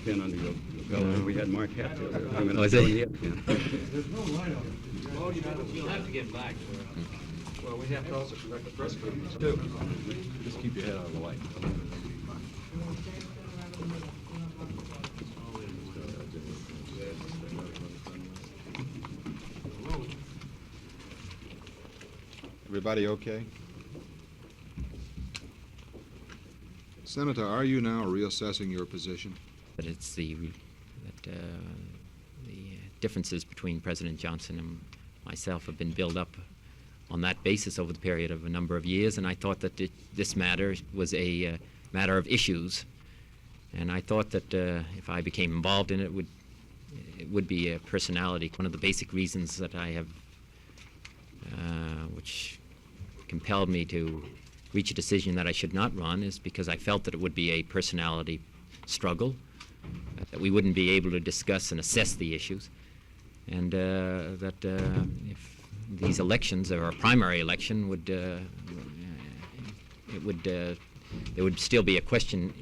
Pin under your belt. We had Mark Hatfield. Oh, is he? There's no light on it. Well, you'll have to get back. Well, we have to also conduct the press conference too. Just keep your head out of the light. Everybody okay? Senator, are you now reassessing your position? But it's the differences between President Johnson and myself have been built up on that basis over the period of a number of years, and I thought that this matter was a matter of issues, and I thought that if I became involved in it, it would be a personality. One of the basic reasons that I have, which compelled me to reach a decision that I should not run, is because I felt that it would be a personality struggle, that we wouldn't be able to discuss and assess the issues, and that if these elections, or a primary election, there would still be a question,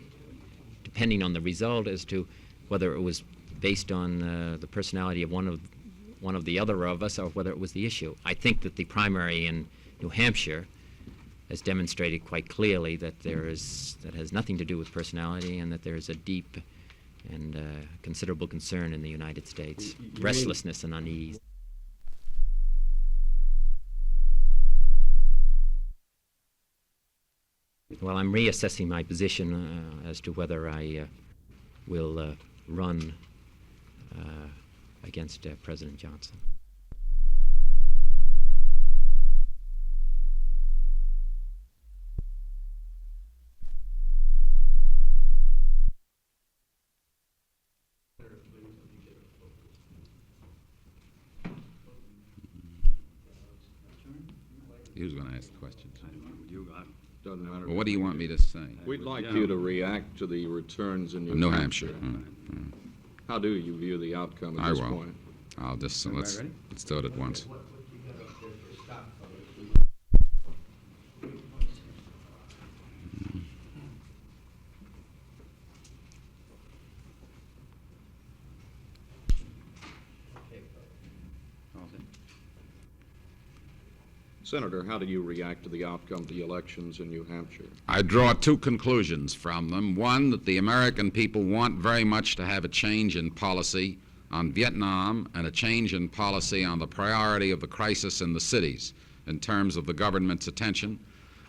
depending on the result, as to whether it was based on the personality of one of the other of us, or whether it was the issue. I think that the primary in New Hampshire has demonstrated quite clearly that that has nothing to do with personality, and that there is a deep and considerable concern in the United States, restlessness and unease. Well, I'm reassessing my position as to whether I will run against President Johnson. Who's going to ask the questions? Doesn't matter. Well, what do you want me to say? We'd like you to react to the returns in New Hampshire. How do you view the outcome at I this will. point? I'll just let's do it at once. Senator, how do you react to the outcome of the elections in New Hampshire? I draw two conclusions from them. One, that the American people want very much to have a change in policy on Vietnam and a change in policy on the priority of the crisis in the cities in terms of the government's attention.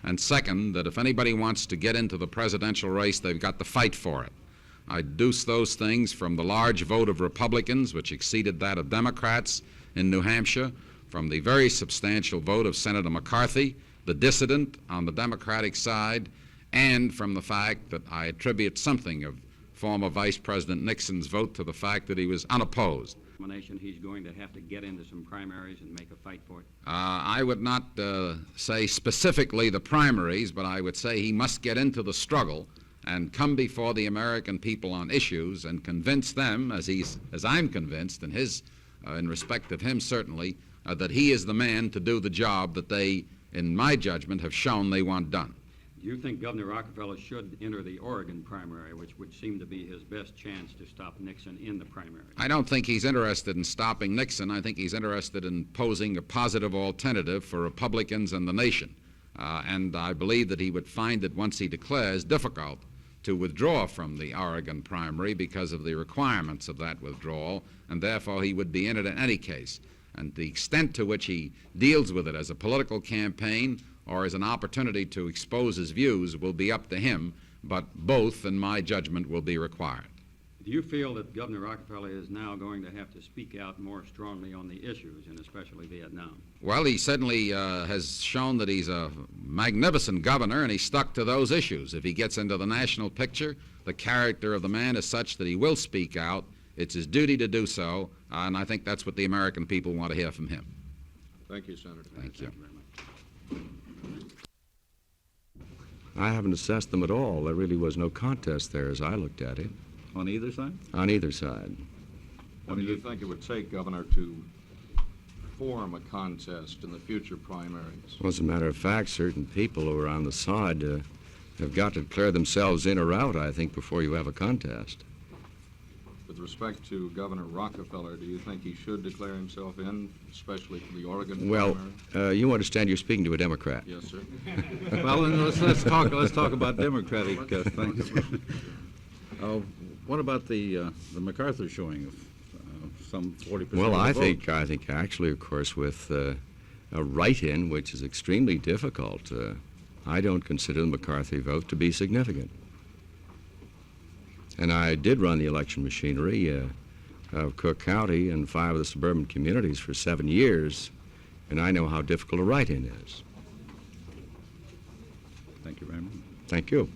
And second, that if anybody wants to get into the presidential race, they've got to fight for it. I deduce those things from the large vote of Republicans, which exceeded that of Democrats in New Hampshire, from the very substantial vote of Senator McCarthy, the dissident on the Democratic side, and from the fact that I attribute something of former Vice President Nixon's vote to the fact that he was unopposed. He's going to have to get into some primaries and make a fight for it? I would not say specifically the primaries, but I would say he must get into the struggle and come before the American people on issues and convince them, as I'm convinced, and in respect of him certainly, that he is the man to do the job that they, in my judgment, have shown they want done. Do you think Governor Rockefeller should enter the Oregon primary, which would seem to be his best chance to stop Nixon in the primary? I don't think he's interested in stopping Nixon. I think he's interested in posing a positive alternative for Republicans and the nation. And I believe that he would find it, once he declares, difficult to withdraw from the Oregon primary because of the requirements of that withdrawal, and therefore he would be in it in any case. And the extent to which he deals with it as a political campaign or as an opportunity to expose his views will be up to him, but both, in my judgment, will be required. Do you feel that Governor Rockefeller is now going to have to speak out more strongly on the issues, and especially Vietnam? Well, he certainly has shown that he's a magnificent governor, and he's stuck to those issues. If he gets into the national picture, the character of the man is such that he will speak out. It's his duty to do so, and I think that's what the American people want to hear from him. Thank you, Senator. Thank you. I haven't assessed them at all. There really was no contest there as I looked at it. On either side? On either side. What do you think it would take, Governor, to form a contest in the future primaries? Well, as a matter of fact, certain people who are on the side have got to declare themselves in or out, I think, before you have a contest. With respect to Governor Rockefeller, do you think he should declare himself in, especially for the Oregon Well, primary? you understand you're speaking to a Democrat. Yes, sir. Well, then let's talk about Democratic things. What about the MacArthur showing of some 40% Well, of the I vote? think actually, of course, with a write-in, which is extremely difficult, I don't consider the McCarthy vote to be significant. And I did run the election machinery of Cook County and 5 of the suburban communities for 7 years, and I know how difficult a write-in is. Thank you very much. Thank you.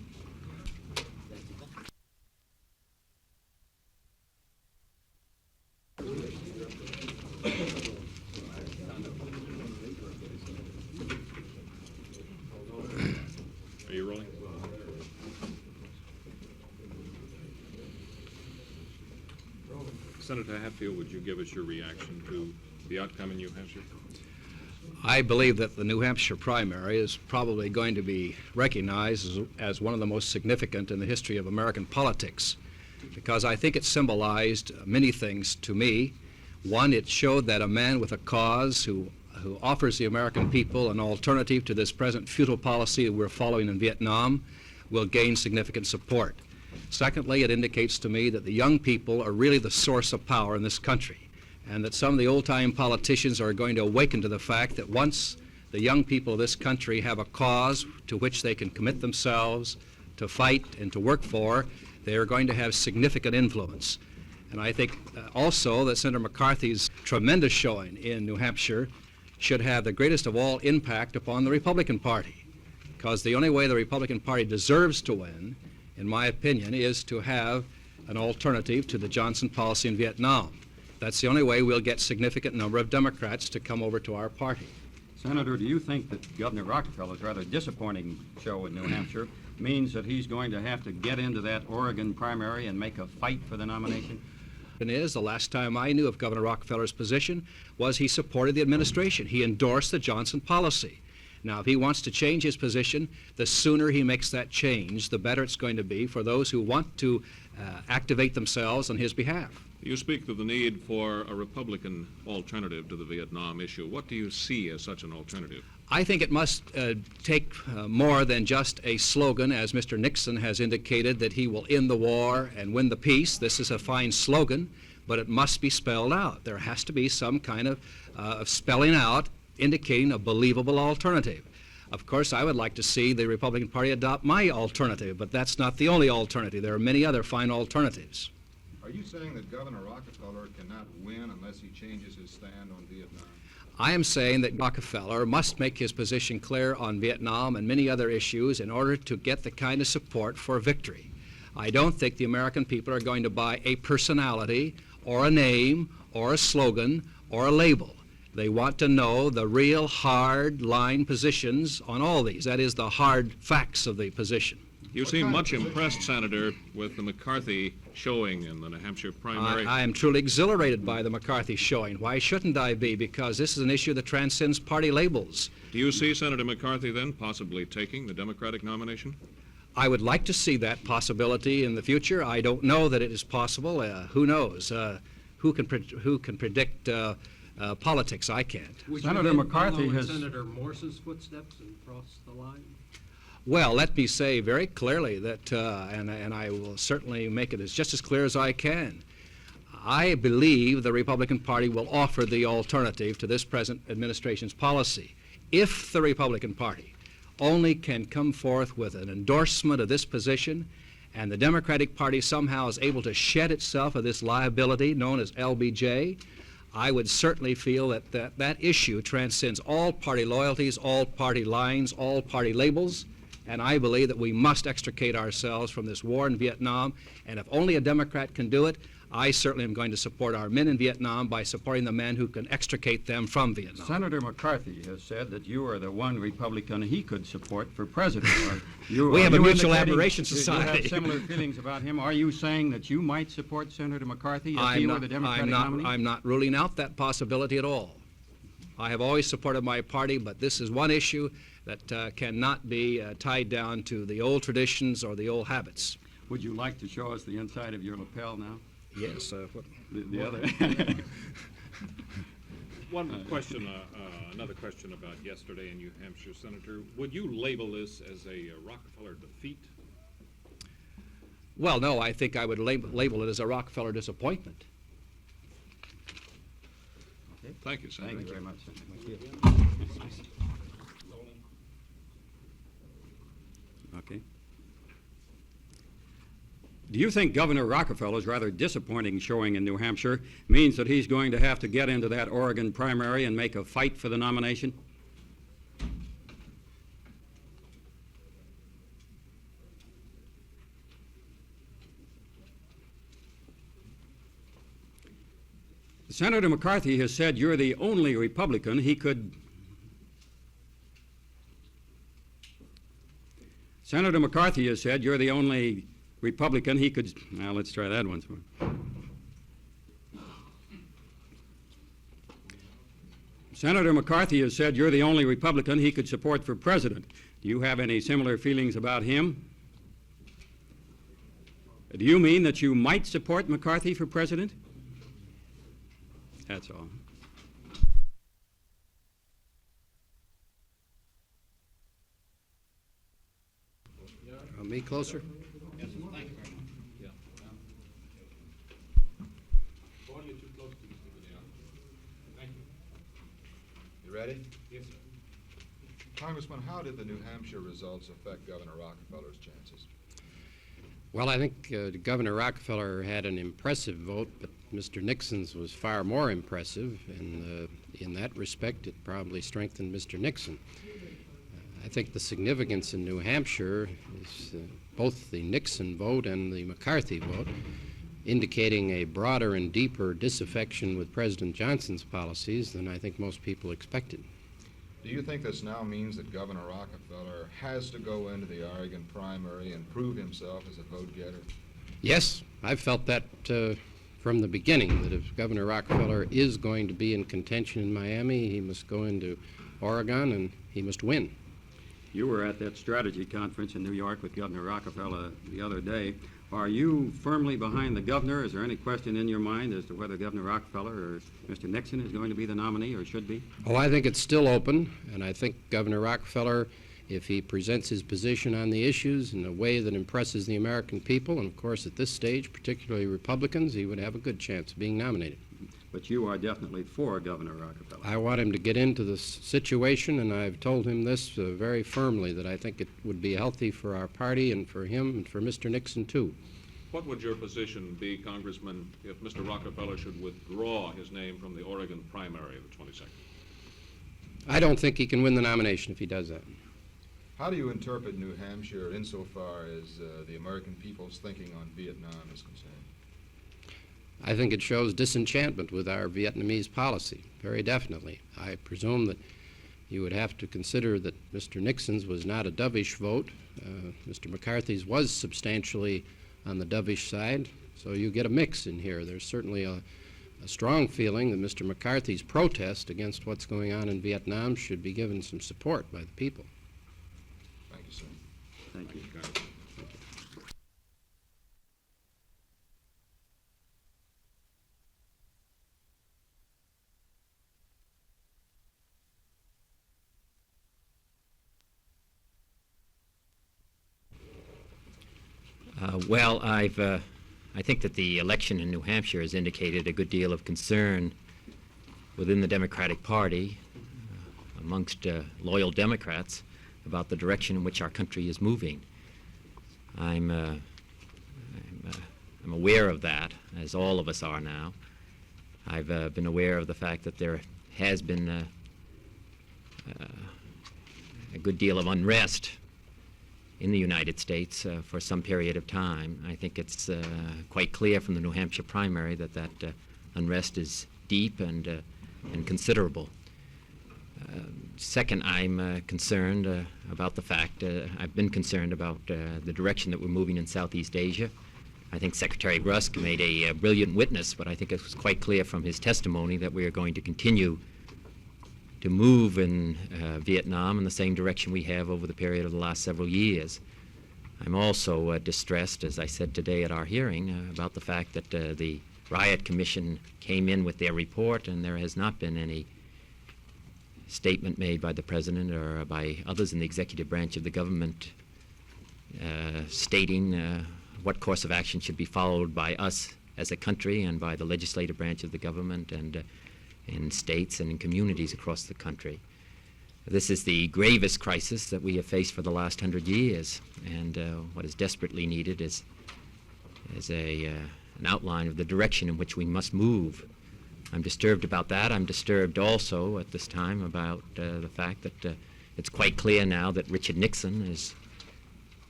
Are you rolling? Senator Hatfield, would you give us your reaction to the outcome in New Hampshire? I believe that the New Hampshire primary is probably going to be recognized as one of the most significant in the history of American politics, because I think it symbolized many things to me. One, it showed that a man with a cause who offers the American people an alternative to this present futile policy that we're following in Vietnam will gain significant support. Secondly, it indicates to me that the young people are really the source of power in this country, and that some of the old-time politicians are going to awaken to the fact that once the young people of this country have a cause to which they can commit themselves to fight and to work for, they are going to have significant influence. And I think also that Senator McCarthy's tremendous showing in New Hampshire should have the greatest of all impact upon the Republican Party, because the only way the Republican Party deserves to win, in my opinion, is to have an alternative to the Johnson policy in Vietnam. That's the only way we'll get significant number of Democrats to come over to our party. Senator, do you think that Governor Rockefeller's rather disappointing show in New Hampshire means that he's going to have to get into that Oregon primary and make a fight for the nomination? And is the last time I knew of Governor Rockefeller's position was he supported the administration. He endorsed the Johnson policy. Now, if he wants to change his position, the sooner he makes that change, the better it's going to be for those who want to activate themselves on his behalf. You speak of the need for a Republican alternative to the Vietnam issue. What do you see as such an alternative? I think it must take more than just a slogan, as Mr. Nixon has indicated that he will end the war and win the peace. This is a fine slogan, but it must be spelled out. There has to be some kind of spelling out indicating a believable alternative. Of course, I would like to see the Republican Party adopt my alternative, but that's not the only alternative. There are many other fine alternatives. Are you saying that Governor Rockefeller cannot win unless he changes his stand on Vietnam? I am saying that Rockefeller must make his position clear on Vietnam and many other issues in order to get the kind of support for victory. I don't think the American people are going to buy a personality or a name or a slogan or a label. They want to know the real hard-line positions on all these. That is, the hard facts of the position. You seem much impressed, Senator, with the McCarthy showing in the New Hampshire primary. I am truly exhilarated by the McCarthy showing. Why shouldn't I be? Because this is an issue that transcends party labels. Do you see Senator McCarthy then possibly taking the Democratic nomination? I would like to see that possibility in the future. I don't know that it is possible. Who knows? Who can predict politics? I can't. Senator McCarthy has... Senator Morse's footsteps and cross the line? Well, let me say very clearly that, and I will certainly make it just as clear as I can, I believe the Republican Party will offer the alternative to this present administration's policy. If the Republican Party only can come forth with an endorsement of this position, and the Democratic Party somehow is able to shed itself of this liability known as LBJ, I would certainly feel that that issue transcends all party loyalties, all party lines, all party labels, and I believe that we must extricate ourselves from this war in Vietnam, and if only a Democrat can do it, I certainly am going to support our men in Vietnam by supporting the men who can extricate them from Vietnam. Senator McCarthy has said that you are the one Republican he could support for president. We have a mutual admiration You society. have similar feelings about him. Are you saying that you might support Senator McCarthy if he were the Democratic nominee? I'm not ruling out that possibility at all. I have always supported my party, but this is one issue that cannot be tied down to the old traditions or the old habits. Would you like to show us the inside of your lapel now? Yes. The other. One question, another question about yesterday in New Hampshire, Senator. Would you label this as a Rockefeller defeat? Well, no, I think I would label it as a Rockefeller disappointment. Thank you, Senator. Thank you very much. Okay. Do you think Governor Rockefeller's rather disappointing showing in New Hampshire means that he's going to have to get into that Oregon primary and make a fight for the nomination? Senator McCarthy has said you're the only Republican he could... Senator McCarthy has said you're the only Republican he could... Now, let's try that once more. Senator McCarthy has said you're the only Republican he could support for president. Do you have any similar feelings about him? Do you mean that you might support McCarthy for president? That's all. Me closer? Yes, thank you very much. Yeah. Paul, you're too close to Mr. Vidal. Thank you. You ready? Yes, sir. Congressman, how did the New Hampshire results affect Governor Rockefeller's chances? Well, I think Governor Rockefeller had an impressive vote, but Mr. Nixon's was far more impressive, and in that respect, it probably strengthened Mr. Nixon. I think the significance in New Hampshire is both the Nixon vote and the McCarthy vote, indicating a broader and deeper disaffection with President Johnson's policies than I think most people expected. Do you think this now means that Governor Rockefeller has to go into the Oregon primary and prove himself as a vote-getter? Yes, I've felt that from the beginning, that if Governor Rockefeller is going to be in contention in Miami, he must go into Oregon and he must win. You were at that strategy conference in New York with Governor Rockefeller the other day. Are you firmly behind the governor? Is there any question in your mind as to whether Governor Rockefeller or Mr. Nixon is going to be the nominee or should be? Oh, I think it's still open, and I think Governor Rockefeller, if he presents his position on the issues in a way that impresses the American people, and of course at this stage, particularly Republicans, he would have a good chance of being nominated. But you are definitely for Governor Rockefeller. I want him to get into the situation, and I've told him this very firmly, that I think it would be healthy for our party and for him and for Mr. Nixon, too. What would your position be, Congressman, if Mr. Rockefeller should withdraw his name from the Oregon primary of the 22nd? I don't think he can win the nomination if he does that. How do you interpret New Hampshire insofar as the American people's thinking on Vietnam is concerned? I think it shows disenchantment with our Vietnamese policy, very definitely. I presume that you would have to consider that Mr. Nixon's was not a dovish vote. Mr. McCarthy's was substantially on the dovish side, so you get a mix in here. There's certainly a strong feeling that Mr. McCarthy's protest against what's going on in Vietnam should be given some support by the people. Thank you, sir. Thank you. Well, I think that the election in New Hampshire has indicated a good deal of concern within the Democratic Party, amongst loyal Democrats, about the direction in which our country is moving. I'm aware of that, as all of us are now. I've been aware of the fact that there has been a good deal of unrest in the United States for some period of time. I think it's quite clear from the New Hampshire primary that unrest is deep and considerable. Second, I'm concerned about the fact, I've been concerned about the direction that we're moving in Southeast Asia. I think Secretary Rusk made a brilliant witness, but I think it was quite clear from his testimony that we are going to continue to move in Vietnam in the same direction we have over the period of the last several years. I'm also distressed, as I said today at our hearing, about the fact that the Riot Commission came in with their report and there has not been any statement made by the President or by others in the executive branch of the government stating what course of action should be followed by us as a country and by the legislative branch of the government and in states and in communities across the country. This is the gravest crisis that we have faced for the last 100 years, and what is desperately needed is an outline of the direction in which we must move. I'm disturbed about that. I'm disturbed also at this time about the fact that it's quite clear now that Richard Nixon is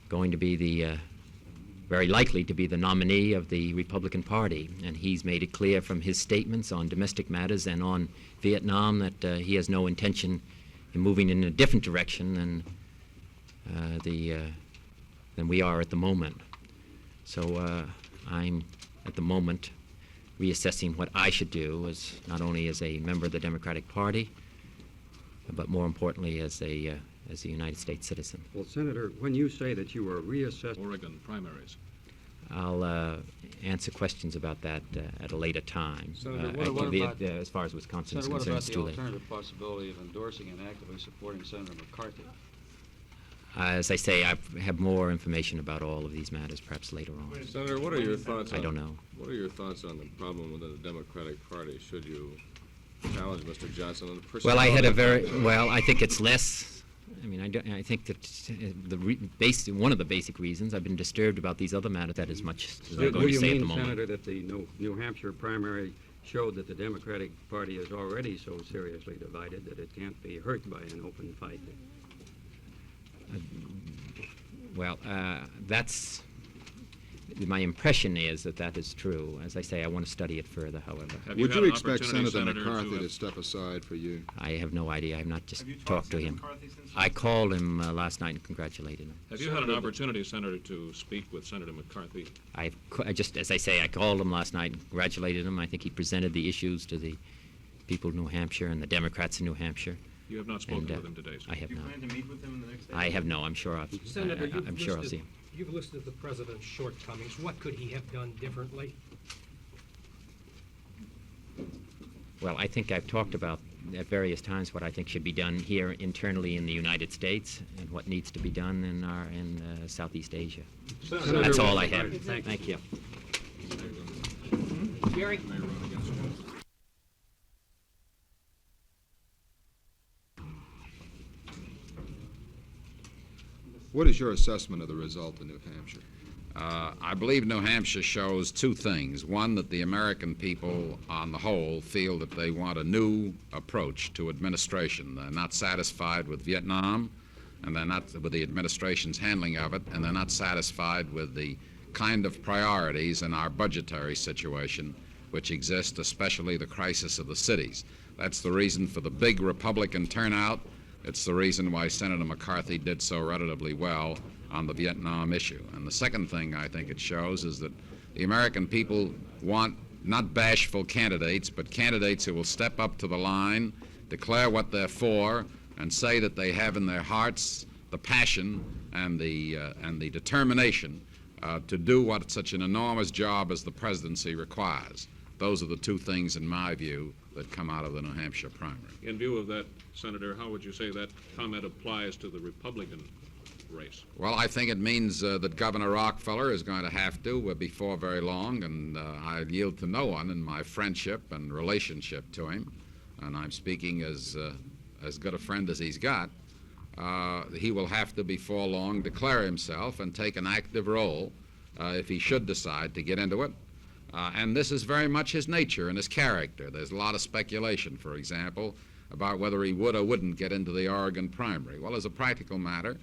going to be very likely to be the nominee of the Republican Party, and he's made it clear from his statements on domestic matters and on Vietnam that he has no intention in moving in a different direction than we are at the moment. So I'm at the moment reassessing what I should do as not only as a member of the Democratic Party, but more importantly as a United States citizen. Well, Senator, when you say that you are reassessing Oregon primaries. I'll answer questions about that at a later time. Senator, what about- as far as Wisconsin is Senator, what concerned, about it's the too late. alternative possibility of endorsing and actively supporting Senator McCarthy? As I say, I have more information about all of these matters perhaps later on. Senator, what are your thoughts I don't know. What are your thoughts on the problem within the Democratic Party? Should you challenge Mr. Johnson on the personality? Well, I had a very well. I think it's less. I mean, I think that one of the basic reasons I've been disturbed about these other matters that as much as I'm Do going to you say at the mean, moment. Senator, that the New Hampshire primary showed that the Democratic Party is already so seriously divided that it can't be hurt by an open fight? Well, that's my impression is that is true. As I say, I want to study it further. However, Have Would had you an expect opportunity, Senator McCarthy to to step aside for you? I have no idea. I have not just Have you talked talked to Senator him. McCarthy since I called him last night and congratulated him. Have you had an opportunity, Senator, to speak with Senator McCarthy? I just, as I say, I called him last night and congratulated him. I think he presented the issues to the people of New Hampshire and the Democrats in New Hampshire. You have not spoken And, with him today, sir. I have Do you not. plan to meet with him in the next day? I have no. I'm sure I'll see him. You've listed the president's shortcomings. What could he have done differently? Well, I think I've talked about at various times what I think should be done here internally in the United States and what needs to be done in Southeast Asia. Senator, That's all I have. Thank you. Thank you. Gary? What is your assessment of the result in New Hampshire? I believe New Hampshire shows two things. One, that the American people on the whole feel that they want a new approach to administration. They're not satisfied with Vietnam, and they're not with the administration's handling of it, and they're not satisfied with the kind of priorities in our budgetary situation which exist, especially the crisis of the cities. That's the reason for the big Republican turnout. It's the reason why Senator McCarthy did so relatively well on the Vietnam issue. And the second thing I think it shows is that the American people want not bashful candidates, but candidates who will step up to the line, declare what they're for, and say that they have in their hearts the passion and the determination to do what such an enormous job as the presidency requires. Those are the two things, in my view, that come out of the New Hampshire primary. In view of that, Senator, how would you say that comment applies to the Republican race? Well, I think it means that Governor Rockefeller is going to have to before very long, and I yield to no one in my friendship and relationship to him, and I'm speaking as good a friend as he's got. He will have to before long declare himself and take an active role if he should decide to get into it. And this is very much his nature and his character. There's a lot of speculation, for example, about whether he would or wouldn't get into the Oregon primary. Well, as a practical matter,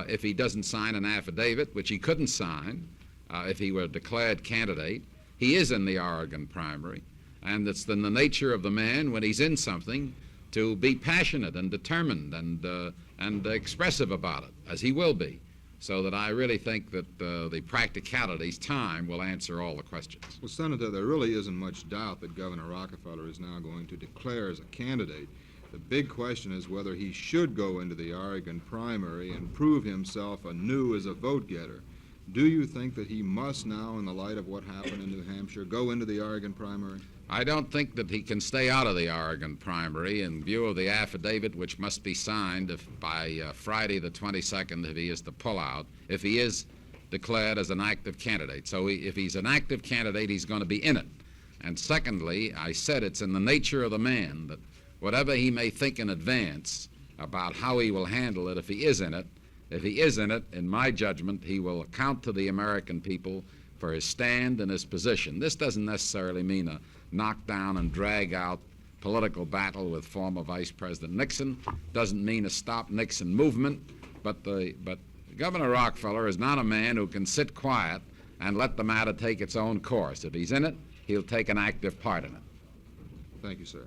if he doesn't sign an affidavit, which he couldn't sign if he were a declared candidate, he is in the Oregon primary. And it's in the nature of the man, when he's in something, to be passionate and determined and expressive about it, as he will be. So that I really think that the practicalities, time, will answer all the questions. Well, Senator, there really isn't much doubt that Governor Rockefeller is now going to declare as a candidate. The big question is whether he should go into the Oregon primary and prove himself anew as a vote-getter. Do you think that he must now, in the light of what happened in New Hampshire, go into the Oregon primary? I don't think that he can stay out of the Oregon primary in view of the affidavit which must be signed by Friday the 22nd if he is to pull out, if he is declared as an active candidate. So if he's an active candidate, he's going to be in it. And secondly, I said it's in the nature of the man that whatever he may think in advance about how he will handle it if he is in it, in my judgment, he will account to the American people for his stand and his position. This doesn't necessarily mean a knock-down and drag-out political battle with former Vice President Nixon. Doesn't mean a Stop Nixon movement. But Governor Rockefeller is not a man who can sit quiet and let the matter take its own course. If he's in it, he'll take an active part in it. Thank you, sir.